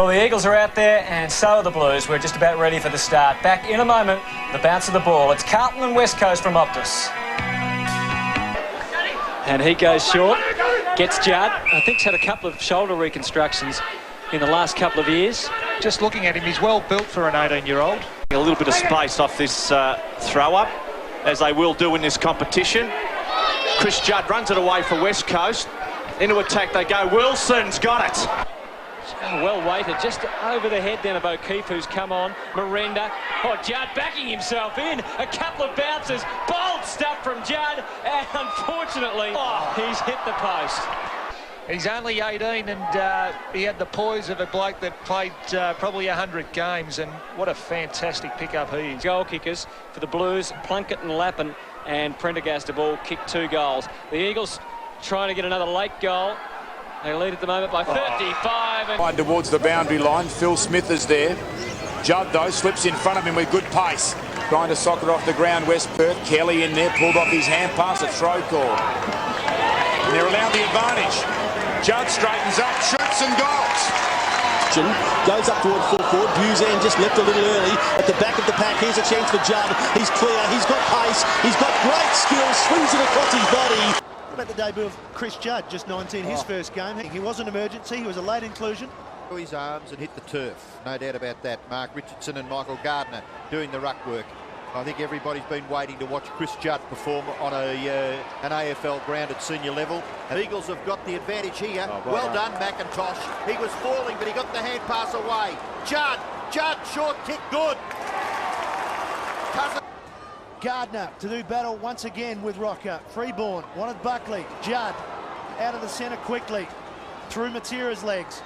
Well, the Eagles are out there and so are the Blues. We're just about ready for the start. Back in a moment, the bounce of the ball. It's Carlton and West Coast from Optus. And he goes short, gets Judd. I think he's had a couple of shoulder reconstructions in the last couple of years. Just looking at him, he's well built for an 18-year-old. A little bit of space off this throw-up, as they will do in this competition. Chris Judd runs it away for West Coast. Into attack they go. Wilson's got it. Oh, well weighted, just over the head then of O'Keefe, who's come on. Miranda. Oh, Judd backing himself in. A couple of bounces. Bold stuff from Judd. And unfortunately, he's hit the post. He's only 18 and he had the poise of a bloke that played probably 100 games, and what a fantastic pickup he is. Goal kickers for the Blues, Plunkett and Lappin, and Prendergast have all kicked 2 goals. The Eagles trying to get another late goal. They lead at the moment by 35. And towards the boundary line, Phil Smith is there. Judd, though, slips in front of him with good pace. Trying to sock it off the ground, West Perth. Kelly in there, pulled off his hand pass, a throw call. And they're allowed the advantage. Judd straightens up, shoots and goals. Goes up toward full forward. Buzan just left a little early at the back of the pack. Here's a chance for Judd. He's clear. He's got pace. He's got great skill. Swings it across his body. What about the debut of Chris Judd, just 19, his first game? He was an emergency. He was a late inclusion. His arms and hit the turf. No doubt about that. Mark Richardson and Michael Gardner doing the ruck work. I think everybody's been waiting to watch Chris Judd perform on an AFL ground at senior level. The Eagles have got the advantage here. Well done, McIntosh. He was falling, but he got the hand pass away. Judd, short kick, good. Gardner to do battle once again with Rocker. Freeborn, wanted Buckley. Judd out of the centre quickly. Through Matera's legs.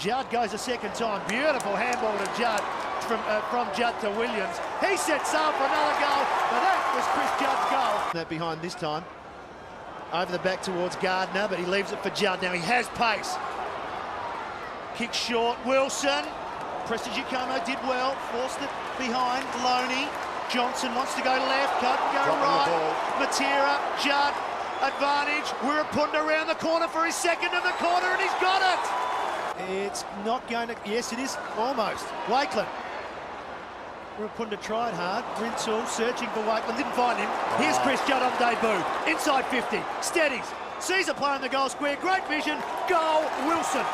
Judd goes a second time. Beautiful handball to Judd. From Judd to Williams. He sets up for another goal, but that was Chris Judd's goal. That behind this time. Over the back towards Gardner, but he leaves it for Judd. Now he has pace. Kick short, Wilson. Prestigiacomo did well, forced it behind. Loney. Johnson wants to go left, can't go right. Matera, Judd, advantage. Wirapunda around the corner for his second in the corner, and he's got it. It's not going to, yes it is, almost. Wakeland. Wirapunda tried hard. Rinsall searching for Wakeland, didn't find him. Here's Chris Judd on debut. Inside 50, steadies. Sees a player in the goal square, great vision, goal, Wilson.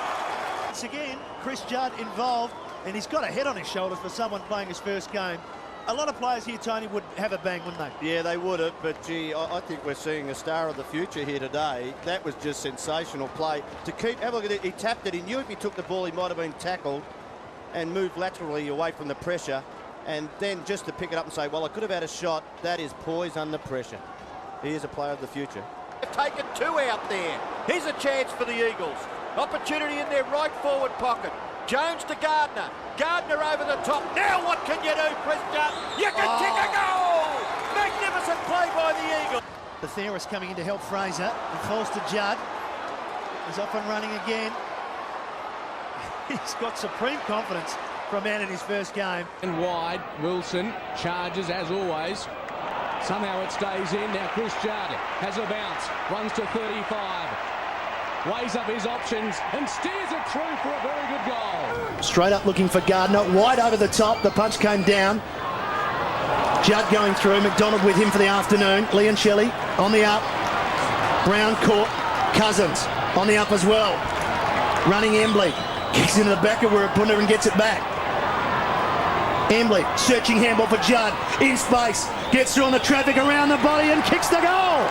Once again, Chris Judd involved, and he's got a head on his shoulders for someone playing his first game. A lot of players here, Tony, would have a bang, wouldn't they? Yeah, they would have, but gee, I think we're seeing a star of the future here today. That was just sensational play. To keep, have a look at it, he tapped it. He knew if he took the ball, he might have been tackled and moved laterally away from the pressure. And then just to pick it up and say, well, I could have had a shot. That is poise under pressure. He is a player of the future. They've taken 2 out there. Here's a chance for the Eagles. Opportunity in their right forward pocket. Jones to Gardner. Gardner over the top. Now what can you do, Chris Judd? You can kick a goal! Magnificent play by the Eagles. Theris coming in to help Fraser. And falls to Judd. He's off and running again. He's got supreme confidence for a man in his first game. And wide, Wilson charges as always. Somehow it stays in. Now Chris Judd has a bounce. Runs to 35. Weighs up his options and steers it through for a very good goal. Straight up looking for Gardner, wide over the top, the punch came down. Judd going through, McDonald with him for the afternoon. Leon Shelley on the up. Brown caught, Cousins on the up as well. Running Embley, kicks into the back of Wirapunda and gets it back. Embley, searching handball for Judd, in space, gets through on the traffic around the body and kicks the goal.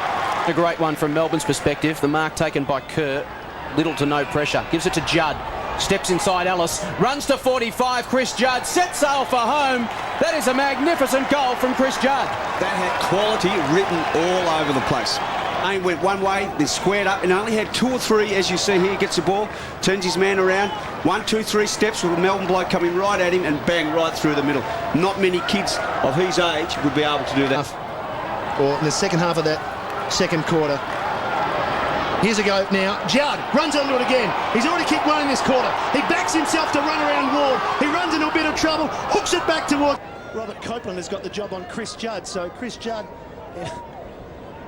A great one from Melbourne's perspective. The mark taken by Kerr. Little to no pressure. Gives it to Judd. Steps inside Ellis. Runs to 45. Chris Judd sets sail for home. That is a magnificent goal from Chris Judd. That had quality written all over the place. Aim went one way, then squared up, and only had 2 or 3, as you see here. Gets the ball, turns his man around. 1, 2, 3 steps with a Melbourne bloke coming right at him and bang right through the middle. Not many kids of his age would be able to do that. Or in the second half of that second quarter. Here's a go now. Judd runs onto it again. He's already kicked one in this quarter. He backs himself to run around Ward. He runs into a bit of trouble, hooks it back towards. Robert Copeland has got the job on Chris Judd. So Chris Judd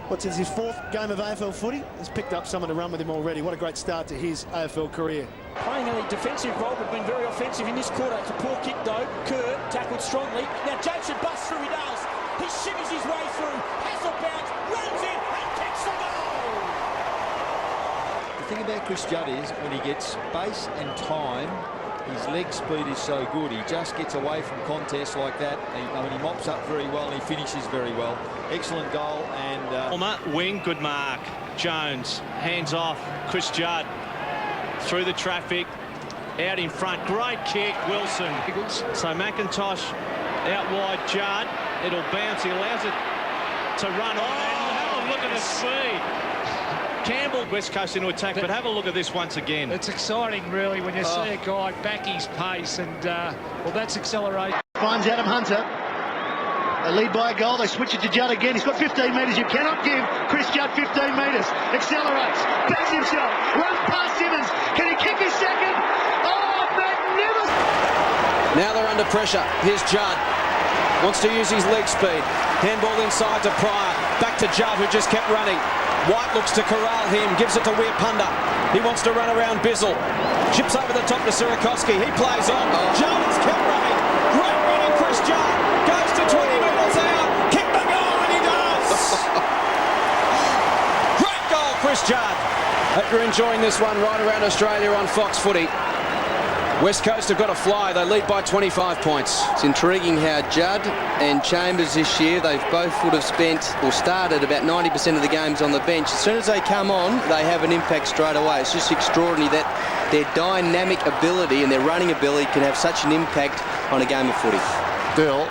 What's his fourth game of AFL footy? He's picked up someone to run with him already. What a great start to his AFL career. Playing a defensive role, but been very offensive in this quarter. It's a poor kick though. Kerr tackled strongly. Now Judd should bust through. He does. He shimmies his way through. Has a bounce, runs in and kicks the goal. The thing about Chris Judd is when he gets space and time, his leg speed is so good. He just gets away from contests like that. He mops up very well and he finishes very well. Excellent goal. And wing, good mark. Jones, hands off. Chris Judd through the traffic, out in front. Great kick, Wilson. So McIntosh out wide, Judd. It'll bounce. He allows it to run on. And have a look at the speed. Campbell, West Coast into attack, but have a look at this once again. It's exciting, really, when you see a guy back his pace, and, well, that's acceleration. Finds Adam Hunter. They lead by a goal. They switch it to Judd again. He's got 15 metres. You cannot give Chris Judd 15 metres. Accelerates. Backs himself. Runs past Simmons. Can he kick his second? Oh, magnificent! Now they're under pressure. Here's Judd. Wants to use his leg speed. Handball inside to Pryor. Back to Judd, who just kept running. White looks to corral him. Gives it to Weirpunda. He wants to run around Bizzle. Chips over the top to Sirakoski. He plays on. Judd has kept running. Great running, Chris Judd. Goes to 20 metres out. Kick the goal, and he does. Great goal, Chris Judd. Hope you're enjoying this one right around Australia on Fox Footy. West Coast have got a fly. They lead by 25 points. It's intriguing how Judd and Chambers this year, they've both would have spent or started about 90% of the games on the bench. As soon as they come on, they have an impact straight away. It's just extraordinary that their dynamic ability and their running ability can have such an impact on a game of footy. Still,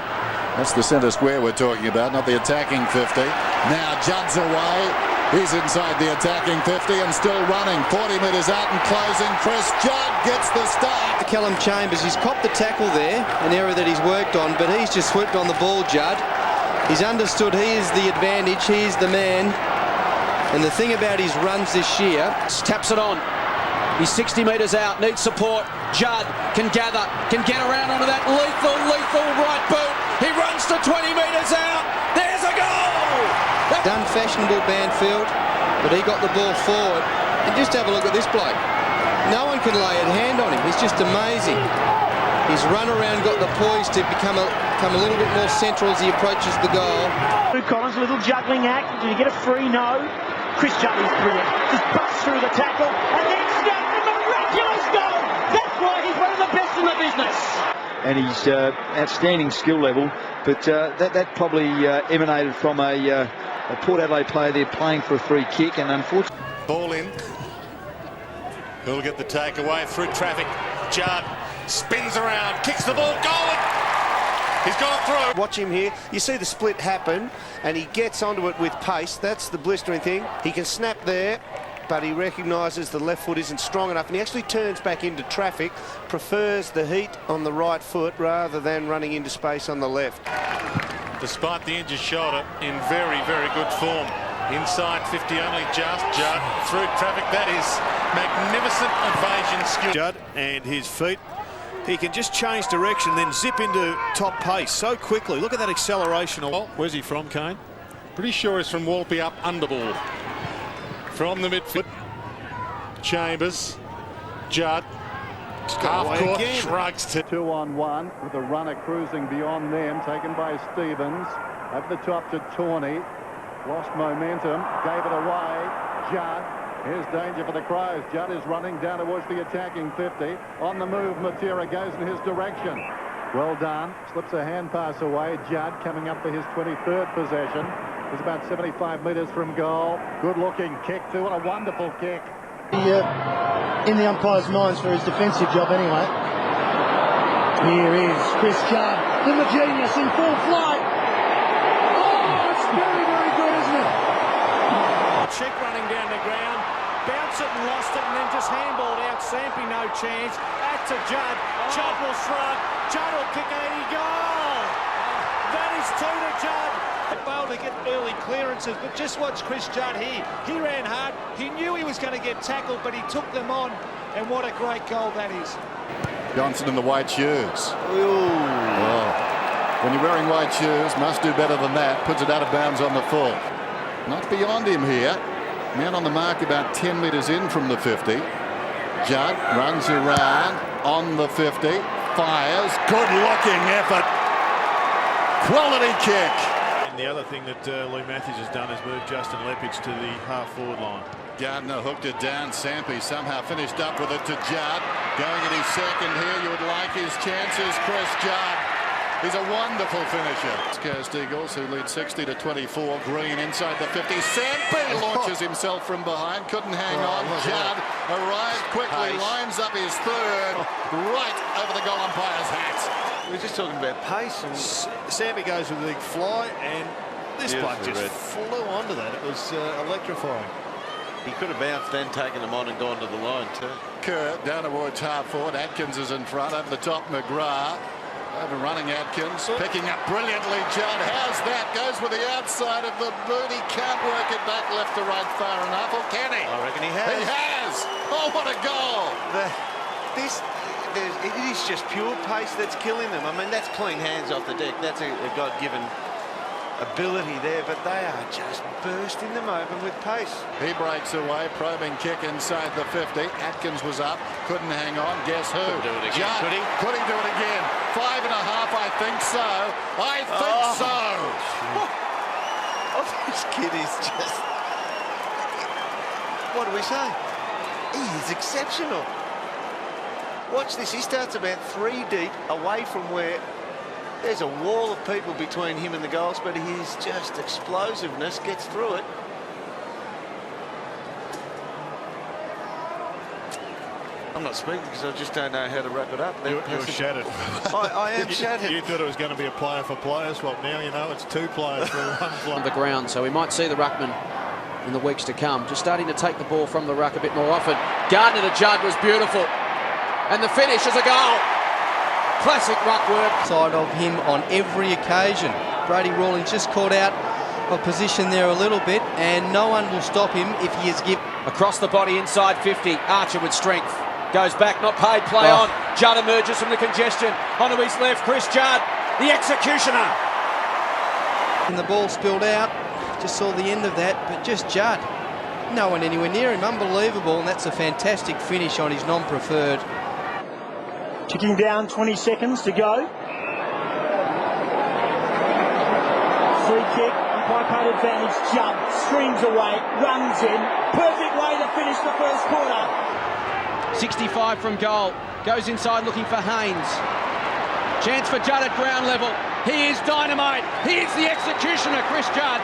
that's the centre square we're talking about, not the attacking 50. Now Judd's away. He's inside the attacking 50 and still running. 40 metres out and closing. Chris Judd gets the start. Callum Chambers, he's copped the tackle there, an area that he's worked on, but he's just swooped on the ball, Judd. He's understood he is the advantage, he is the man. And the thing about his runs this year... Taps it on. He's 60 metres out, needs support. Judd can gather, can get around onto that lethal right boot. He runs to 20 metres out. There's a goal! Done fashionable Banfield, but he got the ball forward. And just have a look at this bloke. No one can lay a hand on him. He's just amazing. His run around got the poise to become a little bit more central as he approaches the goal. Collins, a little juggling act. Did he get a free? No. Chris Judd is brilliant. Just busts through the tackle and then snaps a miraculous goal. That's why he's one of the best in the business. and he's outstanding skill level, but that probably emanated from a Port Adelaide player there playing for a free kick, and unfortunately... Ball in. Who'll get the takeaway through traffic? Judd spins around, kicks the ball, goal! He's gone through. Watch him here. You see the split happen, and he gets onto it with pace. That's the blistering thing. He can snap there, but he recognises the left foot isn't strong enough, and he actually turns back into traffic, prefers the heat on the right foot rather than running into space on the left. Despite the injured shoulder, in very, very good form. Inside 50 only just. Judd through traffic. That is magnificent evasion skill. Judd and his feet. He can just change direction, then zip into top pace so quickly. Look at that acceleration. Where's he from, Kane? Pretty sure he's from Walpy up underball. From the midfield. Chambers. Judd. Half court, shrugs to 2-on-1 with a runner cruising beyond them, taken by Stevens. Over the top to Tawney. Lost momentum, gave it away. Judd. Here's danger for the Crows. Judd is running down towards the attacking 50. On the move, Matera goes in his direction. Well done. Slips a hand pass away. Judd coming up for his 23rd possession. He's about 75 metres from goal. Good looking kick too, and a wonderful kick. In the umpire's minds for his defensive job anyway. Here is Chris Judd, the genius in full flight. Oh, it's very, very good, isn't it? Check running down the ground, bounce it and lost it, and then just handballed out. Sampy no chance. Back to Judd. Judd will shrug. Judd will kick a goal. That is 2 to Judd. Failed to get early clearances, but just watch Chris Judd here. He ran hard. He knew he was going to get tackled, but he took them on, and what a great goal that is. Johnson in the white shoes. Oh. When you're wearing white shoes, must do better than that. Puts it out of bounds on the full. Not beyond him here. Man on the mark about 10 metres in from the 50. Judd runs around on the 50. Fires. Good looking effort. Quality kick. And the other thing that Lee Matthews has done is move Justin Lepage to the half-forward line. Gardner hooked it down. Sampy somehow finished up with it to Judd. Going at his second here. You would like his chances. Chris Judd. He's a wonderful finisher. West Coast Eagles, who lead 60-24. Green inside the 50. Sampy launches himself from behind. Couldn't hang on. Judd arrived quickly. Lines up his third. Right over the goal umpire's hat. We're just talking about pace. And Sammy goes with the big fly, and this bloke just flew onto that. It was electrifying. He could have bounced and taken them on and gone to the line too. Kerr down towards half-forward. Atkins is in front. Over the top, McGrath. Overrunning Atkins, picking up brilliantly. Judd, how's that? Goes with the outside of the boot. He can't work it back left to right far enough. Or can he? I reckon he has. He has! Oh, what a goal! It is just pure pace that's killing them. I mean, that's clean hands off the deck. That's a God-given ability there, but they are just bursting them open with pace. He breaks away, probing kick inside the 50. Atkins was up, couldn't hang on. Guess who? Couldn't do it again, Judd. could he? Could he do it again? 5.5, I think so. I think so. Oh, this kid is just... What do we say? He is exceptional. Watch this. He starts about 3 deep away from where there's a wall of people between him and the goals, but his just explosiveness gets through it. I'm not speaking because I just don't know how to wrap it up. You're shattered. I am shattered. You thought it was going to be a player-for-player swap. Now you know it's 2 players for 1 player. On the ground, so we might see the ruckman in the weeks to come. Just starting to take the ball from the ruck a bit more often. Gardner to Judd was beautiful. And the finish is a goal. Classic ruck work. Side of him on every occasion. Brady Rawlings just caught out of position there a little bit, and no one will stop him if he is given. Across the body inside 50. Archer with strength. Goes back, not paid, play on. Judd emerges from the congestion. Onto his left, Chris Judd, the executioner. And the ball spilled out. Just saw the end of that, but just Judd. No one anywhere near him. Unbelievable, and that's a fantastic finish on his non-preferred. Ticking down, 20 seconds to go. Free kick, umpire advantage. Judd streams away, runs in. Perfect way to finish the first quarter. 65 from goal. Goes inside looking for Haynes. Chance for Judd at ground level. He is dynamite. He is the executioner, Chris Judd.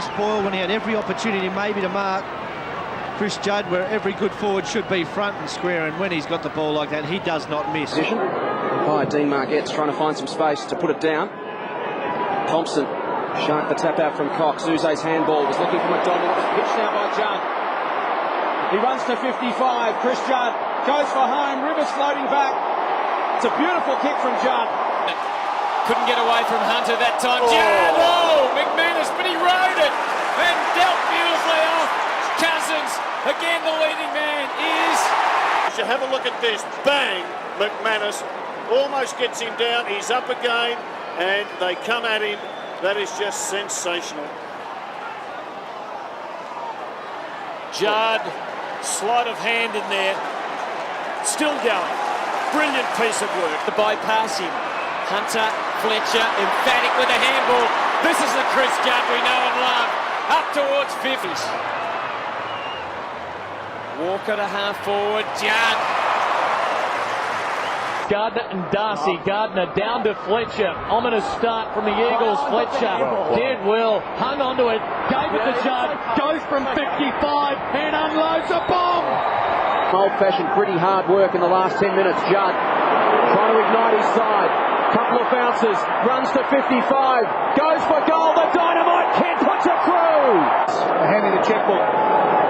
Spoil when he had every opportunity maybe to mark Chris Judd, where every good forward should be front and square, and when he's got the ball like that, he does not miss. By Dean Margette's trying to find some space to put it down. Thompson shark the tap out from Cox. Uze's handball was looking for McDonald. Pitched now by Judd. He runs to 55. Chris Judd goes for home. Rivers floating back. It's a beautiful kick from Judd. Couldn't get away from Hunter that time. Judd! Oh, McManus, but he rode it and dealt beautifully off. Cousins, again the leading man is... You have a look at this. Bang! McManus almost gets him down. He's up again and they come at him. That is just sensational. Judd, sleight of hand in there. Still going. Brilliant piece of work to bypass him. Hunter, Fletcher, emphatic with a handball. This is the Chris Judd we know and love. Up towards 50s. Walker to half forward. Judd. Gardner and Darcy. Gardner down to Fletcher. Ominous start from the Eagles. Fletcher did well. Hung onto it. Gave it to Judd. Goes from 55 and unloads a bomb. Old-fashioned, pretty hard work in the last 10 minutes. Judd trying to ignite his side. Couple of bounces, runs to 55, goes for goal, the dynamite kid puts it through! Hand me the checkbook.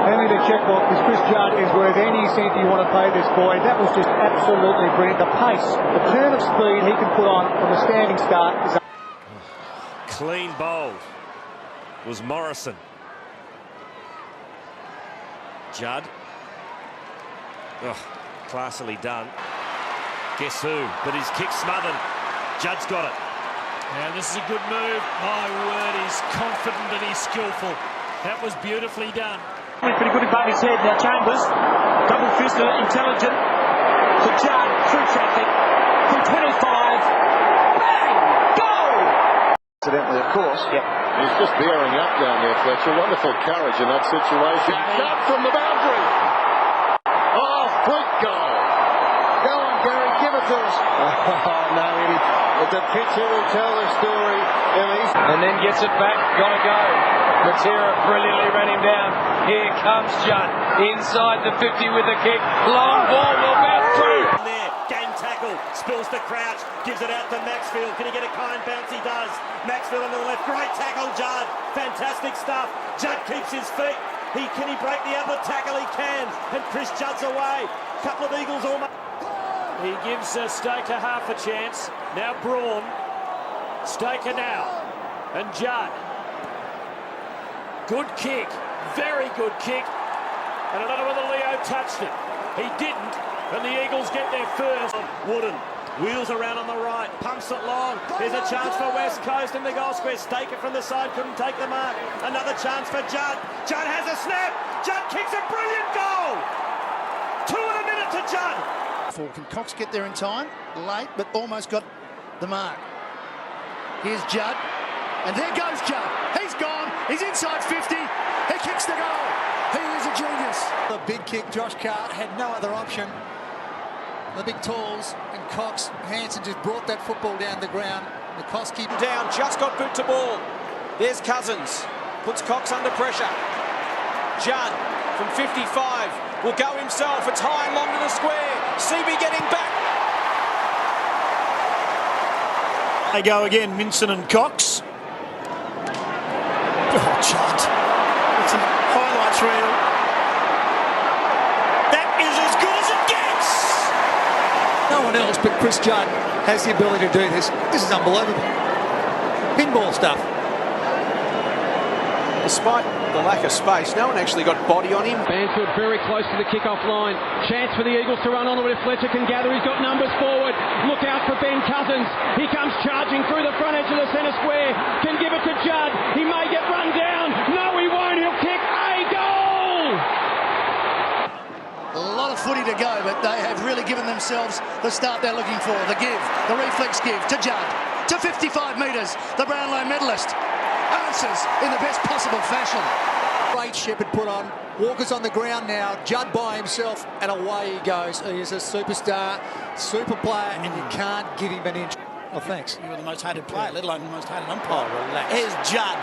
Hand me the checkbook, because Chris Judd is worth any cent you want to pay this boy. That was just absolutely brilliant. The pace, the turn of speed he can put on from a standing start is... Clean bowled was Morrison. Judd. Classily done. Guess who? But his kick smothered. Judd's got it. Yeah, this is a good move. My word, he's confident and he's skillful. That was beautifully done. Pretty good above his head now. Chambers, double fisted, intelligent. To Judd, through traffic, from 25. Bang! Goal! Incidentally, of course. Yep. He's just bearing up down there, Fletcher. Wonderful courage in that situation. Shot from the boundary. Oh, quick goal. Go on, Gary, give it to us. Oh, no, Eddie. The picture will tell the story. And then gets it back. Gotta go. Matera brilliantly ran him down. Here comes Judd. Inside the 50 with the kick. Long ball will bounce through. There, game tackle. Spills to Crouch. Gives it out to Maxfield. Can he get a kind bounce? He does. Maxfield on the left. Great tackle, Judd. Fantastic stuff. Judd keeps his feet. Can he break the other tackle? He can. And Chris Judd's away. Couple of Eagles almost. He gives Staker half a chance. Now Braun. Staker now. And Judd. Good kick. Very good kick. And I don't know whether Leo touched it. He didn't. And the Eagles get there first. Wooden. Wheels around on the right. Pumps it long. There's a chance for West Coast in the goal square. Staker from the side. Couldn't take the mark. Another chance for Judd. Judd has a snap. Judd kicks a brilliant goal. 2 in a minute to Judd. Can Cox get there in time? Late, but almost got the mark. Here's Judd. And there goes Judd. He's gone. He's inside 50. He kicks the goal. He is a genius. A big kick. Josh Carr had no other option. The big talls and Cox. Hansen just brought that football down the ground. The Cox keep down. Just got boot to ball. There's Cousins. Puts Cox under pressure. Judd from 55 will go himself. It's high and long to the square. CB getting back. They go again, Minson and Cox. Oh, Judd. It's a highlights reel. That is as good as it gets. no one else but Chris Judd has the ability to do this. This is unbelievable. Pinball stuff. Despite the lack of space, no one actually got body on him. Banfield very close to the kick-off line. Chance for the Eagles to run onto it if Fletcher can gather. He's got numbers forward. Look out for Ben Cousins. He comes charging through the front edge of the centre square. Can give it to Judd. He may get run down. No, he won't. He'll kick a goal! A lot of footy to go, but they have really given themselves the start they're looking for. The give, the reflex give to Judd. To 55 metres, the Brownlow medalist answers in the best possible fashion. Great Shepherd put on. Walker's on the ground now. Judd by himself, and away he goes. He is a superstar, super player, and you can't give him an inch. Oh, thanks. You were the most hated player, let alone the most hated umpire. Oh, relax. Here's Judd.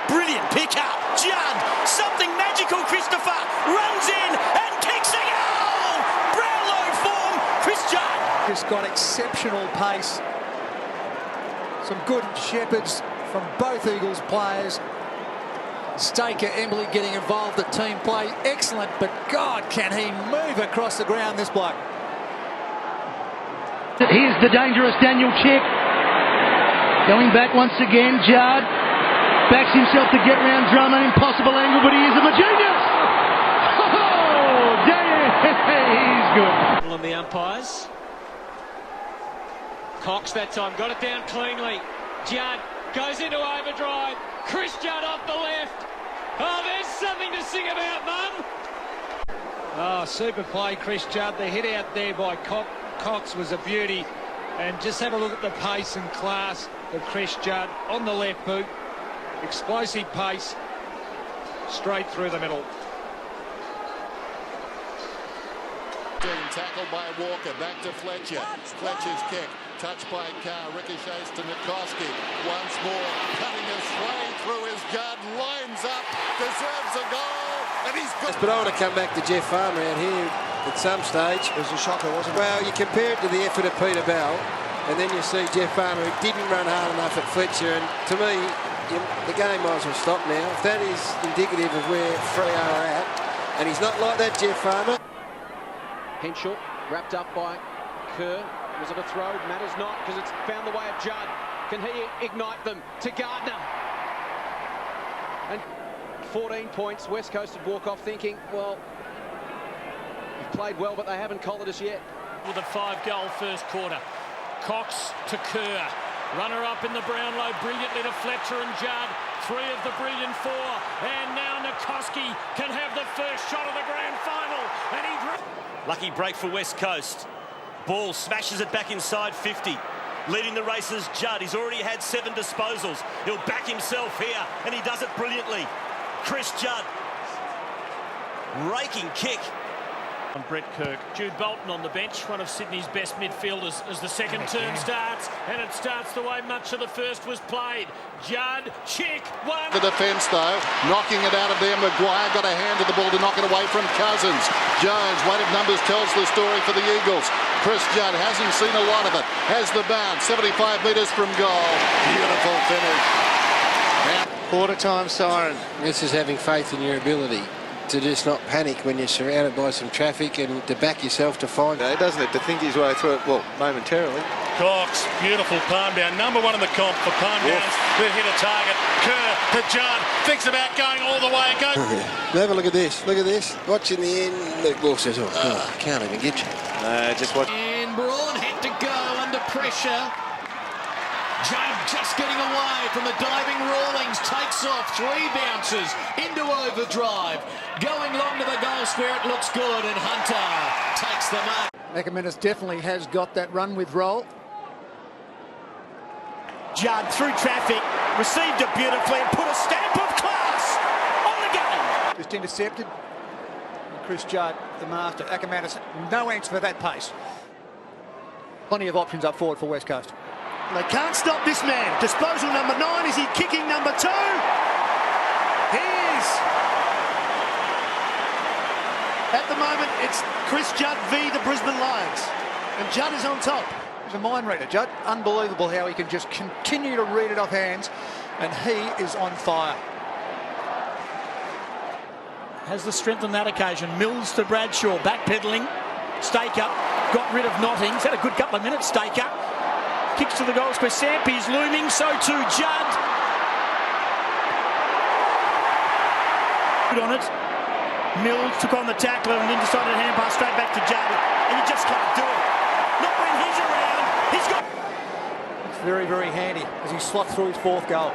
Brilliant pick up. Judd, something magical, Christopher. Runs in and kicks a goal. Brownlow form, Chris Judd. Just got exceptional pace. Some good Shepherds from both Eagles players. Staker, Emily getting involved at team play. Excellent, but God, can he move across the ground, this bloke. Here's the dangerous Daniel Chick. Going back once again, Judd. Backs himself to get round Drummond. Impossible angle, but he is a genius. Oh, he's good. On the umpires. Cox that time, got it down cleanly. Judd goes into overdrive. Chris Judd off the left. Oh, there's something to sing about, Mum. Oh, super play, Chris Judd. The hit out there by Cox was a beauty. And just have a look at the pace and class of Chris Judd on the left boot. Explosive pace, straight through the middle. Tackled by Walker, back to Fletcher. Fletcher's kick, touched by Carr, ricochets to Nikoski. Once more, cutting his way through his Judd, lines up, deserves a goal, and he's good. But I want to come back to Jeff Farmer out here at some stage. It was a shocker, wasn't it? Well, you compare it to the effort of Peter Bell, and then you see Jeff Farmer who didn't run hard enough at Fletcher, and to me, the game might as well stop now. If that is indicative of where Freo are at, and he's not like that, Jeff Farmer. Henshaw wrapped up by Kerr. Was it a throw? Matters not, because it's found the way of Judd. Can he ignite them to Gardner? And 14 points. West Coast would walk off thinking, well, we've played well, but they haven't collared us yet. With a 5-goal first quarter. Cox to Kerr. Runner up in the Brownlow brilliantly to Fletcher and Judd. Three of the brilliant four, and now Nikoski can have the first shot of the grand final, and he... Lucky break for West Coast. Ball smashes it back inside 50. Leading the races, Judd. He's already had 7 disposals. He'll back himself here, and he does it brilliantly. Chris Judd. Raking kick. On Brett Kirk. Jude Bolton on the bench, one of Sydney's best midfielders as the second term starts, and it starts the way much of the first was played. Judd, chick, one. The defence though, knocking it out of there. Maguire got a hand to the ball to knock it away from Cousins. Jones, weight of numbers tells the story for the Eagles. Chris Judd hasn't seen a lot of it. Has the bounce, 75 metres from goal. Beautiful finish. Quarter time siren. This is having faith in your ability to just not panic when you're surrounded by some traffic and to back yourself to find it. He doesn't have to think his way through it, well, momentarily. Cox, beautiful palm down. Number 1 in the comp for palm downs. We've hit a target. Kerr to Judd. Thinks about going all the way. Goes. Have a look at this. Look at this. Watching the end. Luke Ball says, oh, God, I can't even get you. Just watch. And Braun had to go under pressure. Judd just getting away from the diving Rawlings, takes off, 3 bounces into overdrive, going long to the goal square, it looks good, and Hunter takes the mark. Ackermanis definitely has got that run with roll. Judd through traffic, received it beautifully and put a stamp of class on the game. Just intercepted. And Chris Judd, the master. Ackermanis, no answer for that pace. Plenty of options up forward for West Coast. They can't stop this man. Disposal number 9. Is he kicking number 2? He is. At the moment, it's Chris Judd v the Brisbane Lions. And Judd is on top. He's a mind reader, Judd. Unbelievable how he can just continue to read it off hands. And he is on fire. Has the strength on that occasion. Mills to Bradshaw, backpedaling. Staker got rid of Notting. He's had a good couple of minutes, Staker. Kicks to the goal square. Sampi's looming, so too Judd. Good on it. Mills took on the tackler and then decided to hand pass straight back to Judd. And you just can't do it. Not when he's around. He's got... It's very, very handy as he slots through his 4th goal.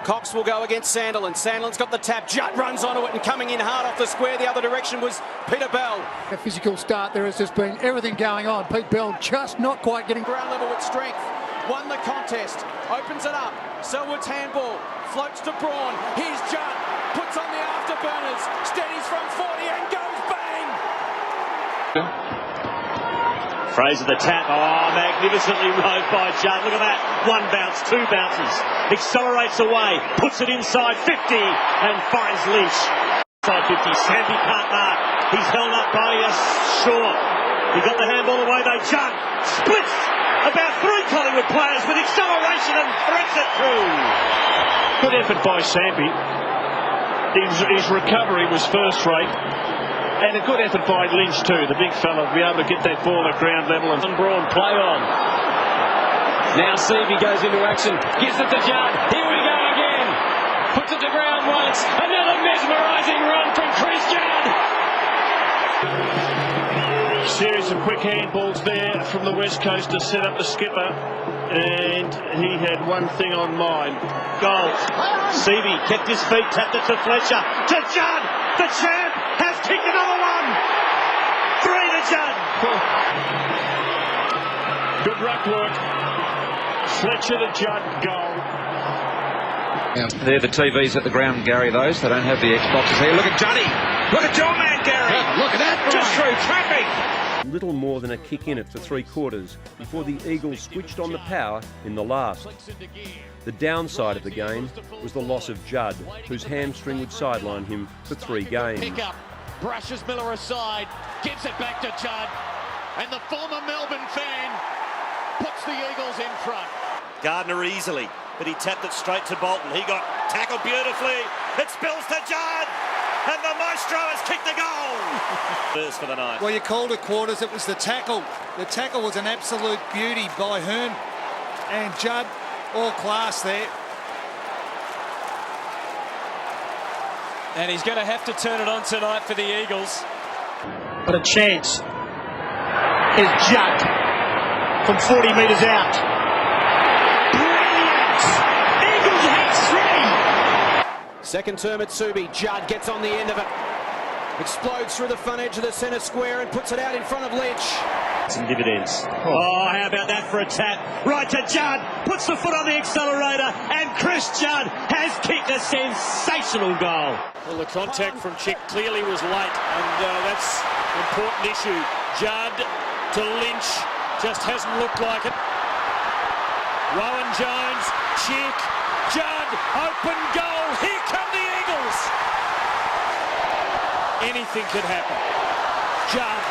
Cox will go against Sandilands. Sandilands got the tap. Judd runs onto it and coming in hard off the square. The other direction was Peter Bell. A physical start. There has just been everything going on. Pete Bell just not quite getting... Ground level with strength. Won the contest. Opens it up. Selwood's handball. Floats to Braun. Here's Judd. Puts on the afterburners. Steadies from 40 and goes bang. Fraser the tap. Oh, magnificently rode by Judd. Look at that. 1 bounce, 2 bounces. Accelerates away. Puts it inside 50 and finds Lynch. Inside 50. Sampi can't mark. He's held up by Shaw. He got the handball away though. Judd splits about 3 Collingwood players with acceleration and threads it through. Good effort by Sampi. His recovery was first rate. And a good effort by Lynch too, the big fella, to be able to get that ball at ground level and Braun play on. Now Seavey goes into action, gives it to Judd, here we go again, puts it to ground once, another mesmerising run from Chris Judd. Series of quick handballs there from the West Coast to set up the skipper, and he had one thing on mind. Goals. Seavey kept his feet, tapped it to Fletcher, to Judd, the champ has kicked another one. 3 to Judd. Good ruck work. Fletcher to Judd, goal. They're the TVs at the ground, Gary, those. They don't have the Xboxes here. Look at Juddy. Look at your man, Gary. Look at that. Just through traffic. Little more than a kick in it for 3 quarters before the Eagles switched on the power in the last. The downside of the game was the loss of Judd, whose hamstring would sideline him for 3 games. Pick up, brushes Miller aside, gives it back to Judd, and the former Melbourne fan puts the Eagles in front. Gardner easily, but he tapped it straight to Bolton. He got tackled beautifully. It spills to Judd, and the maestro has kicked the goal. First for the night. Well, you called it quarters. It was the tackle. The tackle was an absolute beauty by Hearn, and Judd, all class there. And he's going to have to turn it on tonight for the Eagles. But a chance is Judd from 40 metres out. Brilliant! Second term at Subi. Judd gets on the end of it. Explodes through the front edge of the centre square and puts it out in front of Lynch. Some dividends. Oh, how about that for a tap? Right to Judd, puts the foot on the accelerator, and Chris Judd has kicked a sensational goal. Well, the contact from Chick clearly was late, and that's an important issue. Judd to Lynch, just hasn't looked like it. Rowan Jones, Chick, Judd, open goal. Here come the Eagles. Anything could happen. Judd,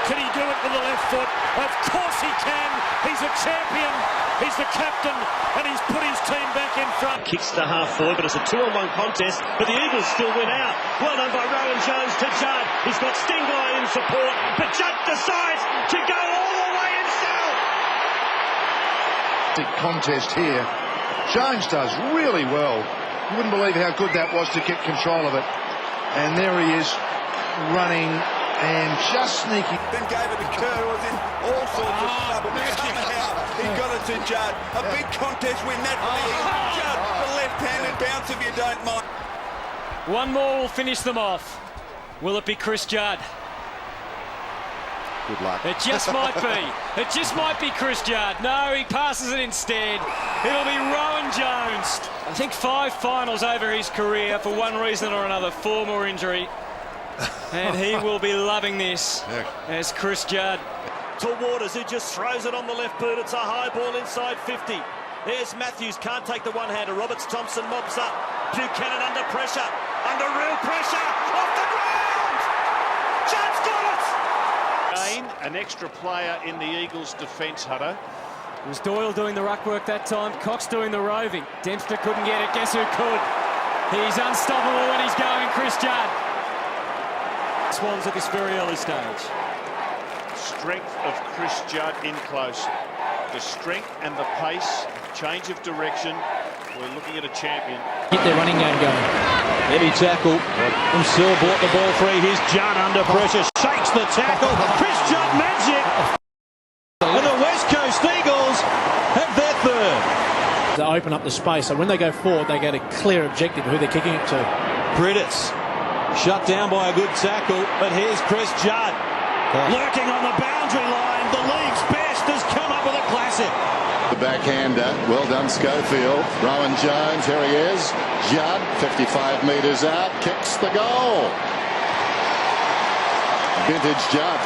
can he do it with the left foot? Of course he can. He's a champion. He's the captain, and he's put his team back in front. Kicks to half forward, but it's a 2-on-1 contest, but the Eagles still win out. Well done by Rowan Jones to Judd. He's got Stingway in support, but Judd decides to go all the way himself. The contest here. Jones does really well. You wouldn't believe how good that was to get control of it. And there he is, running and just sneaking. Then gave it to Kerr, who was in all sorts of trouble. Somehow he got it to Judd. A big contest win that for the Eagles. Judd, the left-handed bounce if you don't mind. One more will finish them off. Will it be Chris Judd? Good luck. It just might be. It just might be Chris Judd. No, he passes it instead. It'll be Rowan Jones. I think 5 finals over his career for one reason or another, form or injury. And he will be loving this as Chris Judd. To Waters, who just throws it on the left boot. It's a high ball inside 50. There's Matthews, can't take the one-hander. Roberts Thompson mobs up. Buchanan under pressure. Under real pressure. Off the ground! Judd's got it! An extra player in the Eagles' defence, Hutto. It was Doyle doing the ruck work that time. Cox doing the roving. Dempster couldn't get it. Guess who could? He's unstoppable when he's going, Chris Judd. Swans at this very early stage. Strength of Chris Judd in close. The strength and the pace, change of direction. We're looking at a champion. Get their running game going. Heavy tackle from Sill, brought the ball free. Here's Judd under pressure, shakes the tackle. Chris Judd magic. And the West Coast Eagles have their third. To open up the space, so when they go forward, they get a clear objective of who they're kicking it to. Britis shut down by a good tackle, but here's Chris Judd. Lurking on the boundary line, the league's best has come up with a classic. The backhander, well done Schofield. Rowan Jones, here he is. Judd, 55 metres out, kicks the goal. Vintage Judd.